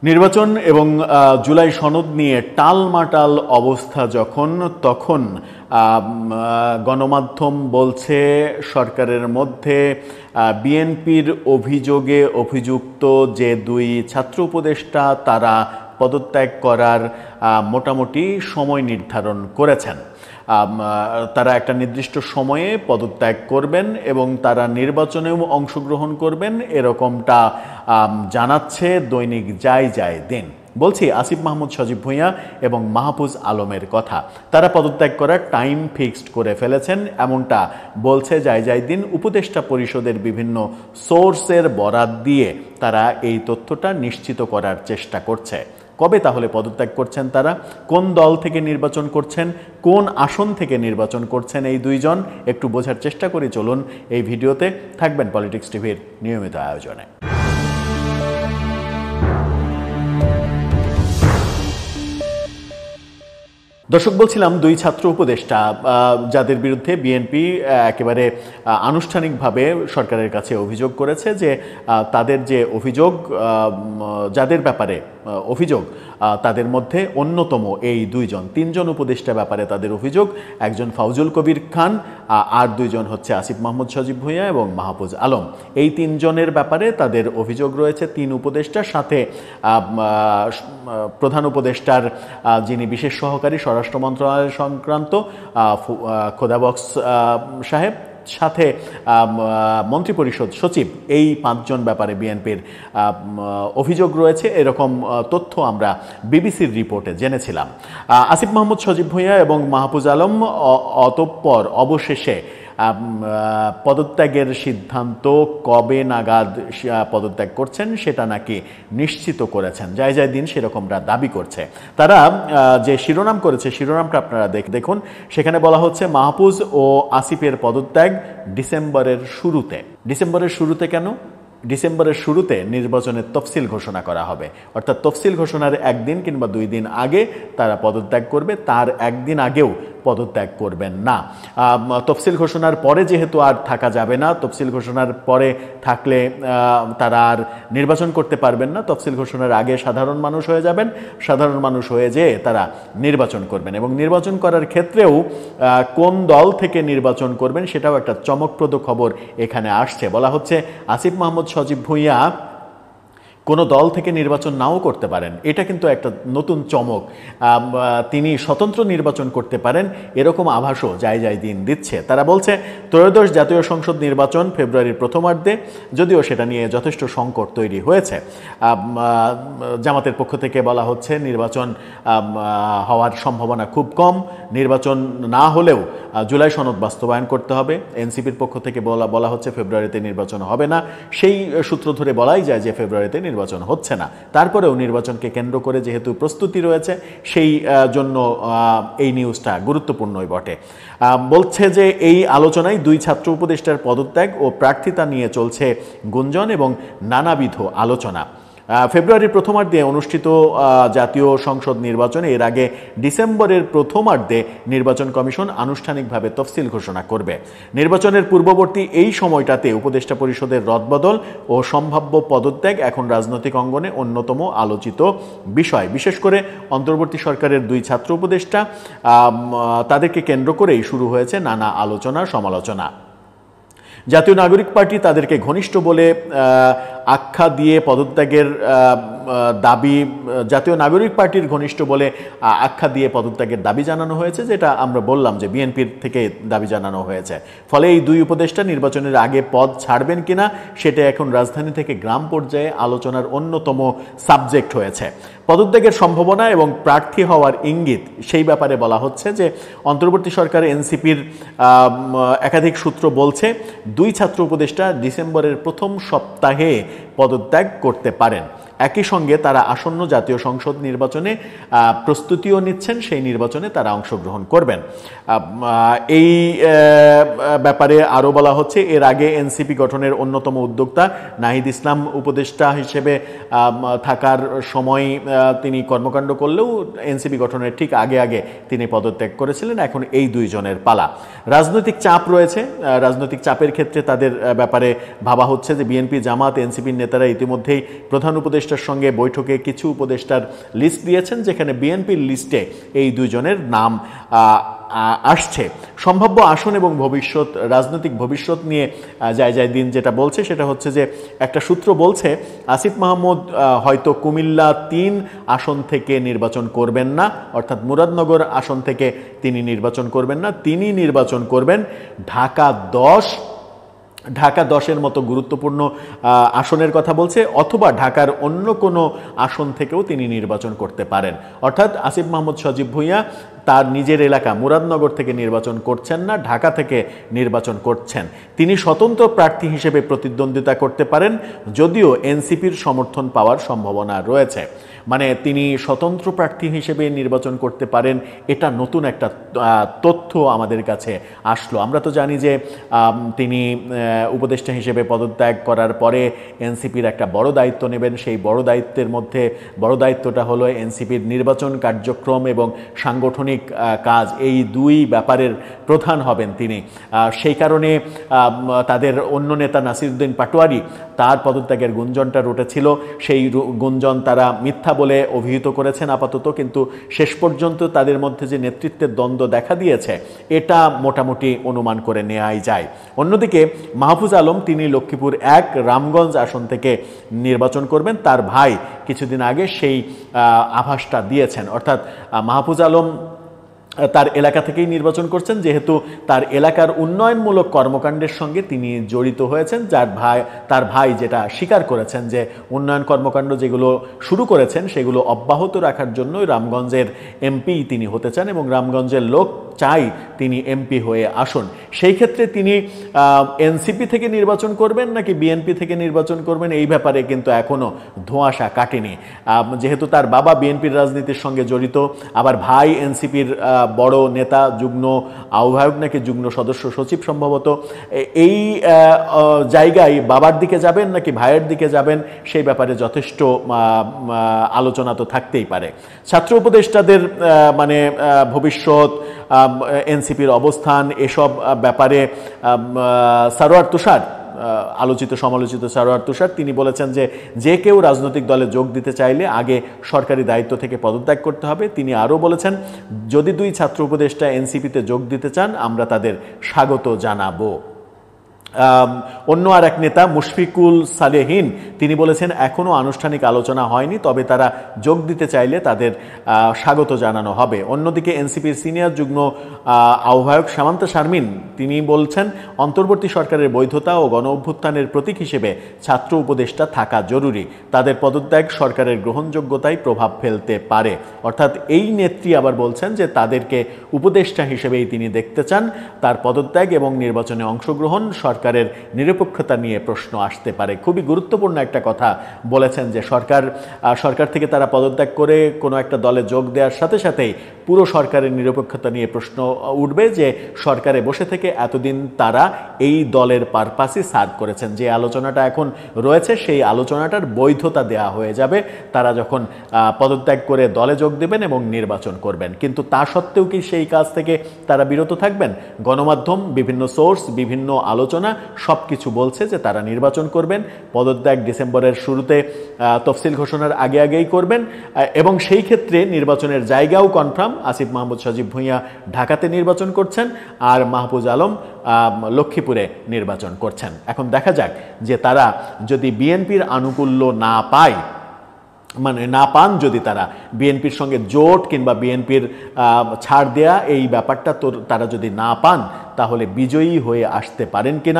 নির্বাচন এবং জুলাই সনদ নিয়ে টালমাটাল অবস্থা তখন গণমাধ্যম বলছে সরকারের মধ্যে বিএনপির অভিযোগে অভিযুক্ত যে দুই ছাত্র উপদেষ্টা তারা পদত্যাগ করার মোটামুটি সময় নির্ধারণ করেছেন। তারা একটা নির্দিষ্ট সময়ে পদত্যাগ করবেন এবং তারা নির্বাচনেও অংশগ্রহণ করবেন, এরকমটা জানাচ্ছে দৈনিক যায় দিন। বলছি আসিফ মাহমুদ সজীব ভুঁইয়া এবং মাহফুজ আলমের কথা। তারা পদত্যাগ করার টাইম ফিক্সড করে ফেলেছেন, এমনটা বলছে যায় দিন। উপদেষ্টা পরিষদের বিভিন্ন সোর্সের বরাত দিয়ে তারা এই তথ্যটা নিশ্চিত করার চেষ্টা করছে। কবে তাহলে পদত্যাগ করছেন তারা? কোন দল থেকে নির্বাচন করছেন? কোন আসন থেকে নির্বাচন করছেন এই দুইজন? একটু বোঝার চেষ্টা করি, চলুন এই ভিডিওতে। থাকবেন পলিটিক্স টিভির নিয়মিত আয়োজনে। দর্শক, বলছিলাম দুই ছাত্র উপদেষ্টা যাদের বিরুদ্ধে বিএনপি একেবারে আনুষ্ঠানিকভাবে সরকারের কাছে অভিযোগ করেছে যে তাদের যে অভিযোগ, যাদের ব্যাপারে অভিযোগ, তাদের মধ্যে অন্যতম এই তিনজন উপদেষ্টা ব্যাপারে তাদের অভিযোগ। একজন ফাউজুল কবির খান, আর দুইজন হচ্ছে আসিফ মাহমুদ সজীব ভুঁইয়া এবং মাহফুজ আলম। এই তিনজনের ব্যাপারে তাদের অভিযোগ রয়েছে। তিন উপদেষ্টার সাথে প্রধান উপদেষ্টার যিনি বিশেষ সহকারী স্বরাষ্ট্র মন্ত্রণালয় সংক্রান্ত খোদাবক্স সাহেব, সাথে মন্ত্রিপরিষদ সচিব, এই পাঁচজন ব্যাপারে বিএনপির অভিযোগ রয়েছে, এরকম তথ্য আমরা বিবিসির রিপোর্টে জেনেছিলাম। আসিফ মাহমুদ সজীব ভুঁইয়া এবং মাহফুজ আলম অতঃপর অবশেষে পদত্যাগের সিদ্ধান্ত কবে নাগাদ পদত্যাগ করছেন সেটা নাকি নিশ্চিত করেছেন। যায় দিন সেরকমটা দাবি করছে। তারা যে শিরোনাম করেছে, শিরোনামটা আপনারা দেখুন। সেখানে বলা হচ্ছে মাহফুজ ও আসিফের পদত্যাগ ডিসেম্বরের শুরুতে। ডিসেম্বরের শুরুতে কেন? ডিসেম্বরের শুরুতে নির্বাচনের তফসিল ঘোষণা করা হবে, অর্থাৎ তফসিল ঘোষণার একদিন কিংবা 2 দিন আগে তারা পদত্যাগ করবে, তার একদিন আগেও পদত্যাগ করবেন না। তফসিল ঘোষণার পরে যেহেতু আর থাকা যাবে না, তফসিল ঘোষণার পরে থাকলে তারা আর নির্বাচন করতে পারবেন না। তফসিল ঘোষণার আগে সাধারণ মানুষ হয়ে যাবেন, সাধারণ মানুষ হয়ে যেয়ে তারা নির্বাচন করবেন এবং নির্বাচন করার ক্ষেত্রেও কোন দল থেকে নির্বাচন করবেন সেটাও একটা চমকপ্রদ খবর এখানে আসছে। বলা হচ্ছে আসিফ মাহমুদ সজীব ভুঁইয়া কোনো দল থেকে নির্বাচন নাও করতে পারেন, এটা কিন্তু একটা নতুন চমক। তিনি স্বতন্ত্র নির্বাচন করতে পারেন, এরকম আভাসও যায় দিন দিচ্ছে। তারা বলছে ত্রয়োদশ জাতীয় সংসদ নির্বাচন ফেব্রুয়ারির প্রথমার্ধে, যদিও সেটা নিয়ে যথেষ্ট সংকট তৈরি হয়েছে। জামাতের পক্ষ থেকে বলা হচ্ছে নির্বাচন হওয়ার সম্ভাবনা খুব কম, নির্বাচন না হলেও জুলাই সনদ বাস্তবায়ন করতে হবে। এনসিপির পক্ষ থেকে বলা হচ্ছে ফেব্রুয়ারিতে নির্বাচন হবে না। সেই সূত্র ধরে বলাই যায় যে ফেব্রুয়ারিতে নির্বাচন হচ্ছে না। তারপরেও নির্বাচনকে কেন্দ্র করে যেহেতু প্রস্তুতি রয়েছে, সেই জন্য এই নিউজটা গুরুত্বপূর্ণই বটে। বলছে যে এই আলোচনায় দুই ছাত্র উপদেষ্টার পদত্যাগ ও প্রার্থিতা নিয়ে চলছে গুঞ্জন এবং নানাবিধ আলোচনা। ফেব্রুয়ারির প্রথমার্ধে অনুষ্ঠিত জাতীয় সংসদ নির্বাচনে এর আগে ডিসেম্বরের প্রথমার্ধে নির্বাচন কমিশন আনুষ্ঠানিকভাবে তফসিল ঘোষণা করবে। নির্বাচনের পূর্ববর্তী এই সময়টাতে উপদেষ্টা পরিষদের রদবদল ও সম্ভাব্য পদত্যাগ এখন রাজনৈতিক অঙ্গনে অন্যতম আলোচিত বিষয়। বিশেষ করে অন্তর্বর্তী সরকারের দুই ছাত্র উপদেষ্টা, তাদেরকে কেন্দ্র করেই শুরু হয়েছে নানা আলোচনা সমালোচনা। জাতীয় নাগরিক পার্টি তাদেরকে ঘনিষ্ঠ বলে আখ্যা দিয়ে পদত্যাগের দাবি, জাতীয় নাগরিক পার্টির ঘনিষ্ঠ বলে আখ্যা দিয়ে পদত্যাগের দাবি জানানো হয়েছে, যেটা আমরা বললাম যে বিএনপির থেকে দাবি জানানো হয়েছে। ফলে এই দুই উপদেষ্টা নির্বাচনের আগে পদ ছাড়বেন কিনা সেটা এখন রাজধানী থেকে গ্রাম পর্যায়ে আলোচনার অন্যতম সাবজেক্ট হয়েছে। পদত্যাগের সম্ভাবনা এবং প্রার্থী হওয়ার ইঙ্গিত, সেই ব্যাপারে বলা হচ্ছে যে অন্তর্বর্তী সরকার এনসিপির একাধিক সূত্র বলছে দুই ছাত্র উপদেষ্টা ডিসেম্বরের প্রথম সপ্তাহে পদত্যাগ করতে পারেন। একই সঙ্গে তারা আসন্ন জাতীয় সংসদ নির্বাচনে প্রস্তুতিও নিচ্ছেন, সেই নির্বাচনে তারা অংশগ্রহণ করবেন। এই ব্যাপারে আরও বলা হচ্ছে এর আগে এনসিপি গঠনের অন্যতম উদ্যোক্তা নাহিদ ইসলাম উপদেষ্টা হিসেবে থাকার সময় তিনি কর্মকাণ্ড করলেও এনসিপি গঠনের ঠিক আগে তিনি পদত্যাগ করেছিলেন। এখন এই দুইজনের পালা। রাজনৈতিক চাপ রয়েছে, রাজনৈতিক চাপের ক্ষেত্রে তাদের ব্যাপারে ভাবা হচ্ছে যে বিএনপি, জামাত, এনসিপির নেতারা ইতিমধ্যেই প্রধান উপদেষ্টা উপদেষ্টার সঙ্গে বৈঠকে কিছু উপদেষ্টার লিস্ট দিয়েছেন, যেখানে বিএনপির লিস্টে এই দুজনের নাম আসছে। সম্ভাব্য আসন এবং ভবিষ্যৎ, রাজনৈতিক ভবিষ্যৎ নিয়ে দিন যেটা বলছে সেটা হচ্ছে যে, একটা সূত্র বলছে আসিফ মাহমুদ হয়তো কুমিল্লা 3 আসন থেকে নির্বাচন করবেন না, অর্থাৎ মুরাদনগর আসন থেকে তিনি নির্বাচন করবেন না, তিনি নির্বাচন করবেন ঢাকা 10-এর মতো গুরুত্বপূর্ণ আসনের কথা বলছে, অথবা ঢাকার অন্য কোনো আসন থেকেও তিনি নির্বাচন করতে পারেন। অর্থাৎ আসিফ মাহমুদ সজীব ভুঁইয়া তার নিজের এলাকা মুরাদনগর থেকে নির্বাচন করছেন না, ঢাকা থেকে নির্বাচন করছেন। তিনি স্বতন্ত্র প্রার্থী হিসেবে প্রতিদ্বন্দ্বিতা করতে পারেন, যদিও এনসিপির সমর্থন পাওয়ার সম্ভাবনা রয়েছে। মানে তিনি স্বতন্ত্র প্রার্থী হিসেবে নির্বাচন করতে পারেন, এটা নতুন একটা তথ্য আমাদের কাছে আসলো। আমরা তো জানি যে তিনি উপদেষ্টা হিসেবে পদত্যাগ করার পরে এনসিপির একটা বড় দায়িত্ব নেবেন। সেই বড় দায়িত্বটা হলো এনসিপির নির্বাচন কার্যক্রম এবং সাংগঠনিক কাজ, এই দুই ব্যাপারের প্রধান হবেন তিনি। সেই কারণে তাদের অন্য নেতা নাসিরউদ্দিন পাটোয়ারি, তার পদত্যাগের গুঞ্জনটা রটেছিল, সেই গুঞ্জন তারা মিথ্যা বলে অভিহিত করেছেন আপাতত, কিন্তু শেষ পর্যন্ত তাদের মধ্যে যে নেতৃত্বের দ্বন্দ্ব দেখা দিয়েছে এটা মোটামুটি অনুমান করে নেওয়াই যায়। অন্যদিকে মাহফুজ আলম, তিনি লক্ষ্মীপুর 1 রামগঞ্জ আসন থেকে নির্বাচন করবেন। তার ভাই কিছুদিন আগে সেই আভাসটা দিয়েছেন, অর্থাৎ মাহফুজ আলম তার এলাকা থেকেই নির্বাচন করছেন, যেহেতু তার এলাকার উন্নয়নমূলক কর্মকাণ্ডের সঙ্গে তিনি জড়িত হয়েছেন। তার ভাই যেটা স্বীকার করেছেন যে উন্নয়ন কর্মকাণ্ড যেগুলো শুরু করেছেন সেগুলো অব্যাহত রাখার জন্যই রামগঞ্জের এমপি তিনি হতে চান, এবং রামগঞ্জের লোক চাই তিনি এমপি হয়ে আসুন। সেই ক্ষেত্রে তিনি এনসিপি থেকে নির্বাচন করবেন নাকি বিএনপি থেকে নির্বাচন করবেন, এই ব্যাপারে কিন্তু এখনও ধোঁয়াশা কাটেনি। যেহেতু তার বাবা বিএনপির রাজনীতির সঙ্গে জড়িত, আবার ভাই এনসিপির বড় নেতা, যুগ্ম আহ্বায়ক নাকি যুগ্ম সদস্য সচিব সম্ভবত, এই জায়গায় বাবার দিকে যাবেন নাকি ভাইয়ের দিকে যাবেন সেই ব্যাপারে যথেষ্ট আলোচনা তো থাকতেই পারে। ছাত্র উপদেষ্টাদের মানে ভবিষ্যৎ, এনসিপির অবস্থান, এসব ব্যাপারে সারোয়ার তুষার, আলোচিত সমালোচিত সারোয়ার তুষার, তিনি বলেছেন যে কেউ রাজনৈতিক দলে যোগ দিতে চাইলে আগে সরকারি দায়িত্ব থেকে পদত্যাগ করতে হবে। তিনি আরও বলেছেন, যদি 2 ছাত্র উপদেষ্টা এনসিপিতে যোগ দিতে চান আমরা তাদের স্বাগত জানাবো। অন্য আর এক নেতা মুশফিকুল সালেহীন, তিনি বলেছেন এখনও আনুষ্ঠানিক আলোচনা হয়নি, তবে তারা যোগ দিতে চাইলে তাদের স্বাগত জানানো হবে। অন্যদিকে এনসিপির সিনিয়র যুগ্ম আহ্বায়ক সামান্তা শারমিন, তিনি বলছেন অন্তর্বর্তী সরকারের বৈধতা ও গণ অভ্যুত্থানের প্রতীক হিসেবে ছাত্র উপদেষ্টা থাকা জরুরি। তাদের পদত্যাগ সরকারের গ্রহণযোগ্যতায় প্রভাব ফেলতে পারে। অর্থাৎ এই নেত্রী আবার বলছেন যে তাদেরকে উপদেষ্টা হিসেবেই তিনি দেখতে চান। তার পদত্যাগ এবং নির্বাচনে অংশগ্রহণ, সরকারের নিরপেক্ষতা নিয়ে প্রশ্ন আসতে পারে। খুবই গুরুত্বপূর্ণ একটা কথা বলেছেন যে সরকার থেকে তারা পদত্যাগ করে কোনো একটা দলে যোগ দেওয়ার সাথে সাথেই পুরো সরকারের নিরপেক্ষতা নিয়ে প্রশ্ন উঠবে, যে সরকারে বসে থেকে এতদিন তারা এই দলের পারপাসই সার্ভ করেছেন। যে আলোচনাটা এখন রয়েছে সেই আলোচনাটার বৈধতা দেয়া হয়ে যাবে তারা যখন পদত্যাগ করে দলে যোগ দেবেন এবং নির্বাচন করবেন। কিন্তু তা সত্ত্বেও কি সেই কাজ থেকে তারা বিরত থাকবেন? গণমাধ্যম, বিভিন্ন সোর্স, বিভিন্ন আলোচনা সব কিছু বলছে যে তারা নির্বাচন করবেন। পদত্যাগ ডিসেম্বরের শুরুতে তফসিল ঘোষণার আগেই করবেন, এবং সেই ক্ষেত্রে নির্বাচনের জায়গাও কনফার্ম। আসিফ মাহমুদ সজীব ভুঁইয়া ঢাকাতে নির্বাচন করছেন আর মাহফুজ আলম লক্ষ্মীপুরে নির্বাচন করছেন। এখন দেখা যাক যে তারা যদি বিএনপির আনুকূল্য না পান, যদি তারা বিএনপির সঙ্গে জোট কিংবা বিএনপির ছাড় দেয়া এই ব্যাপারটা তারা যদি না পান, তাহলে বিজয়ী হয়ে আসতে পারেন কিনা।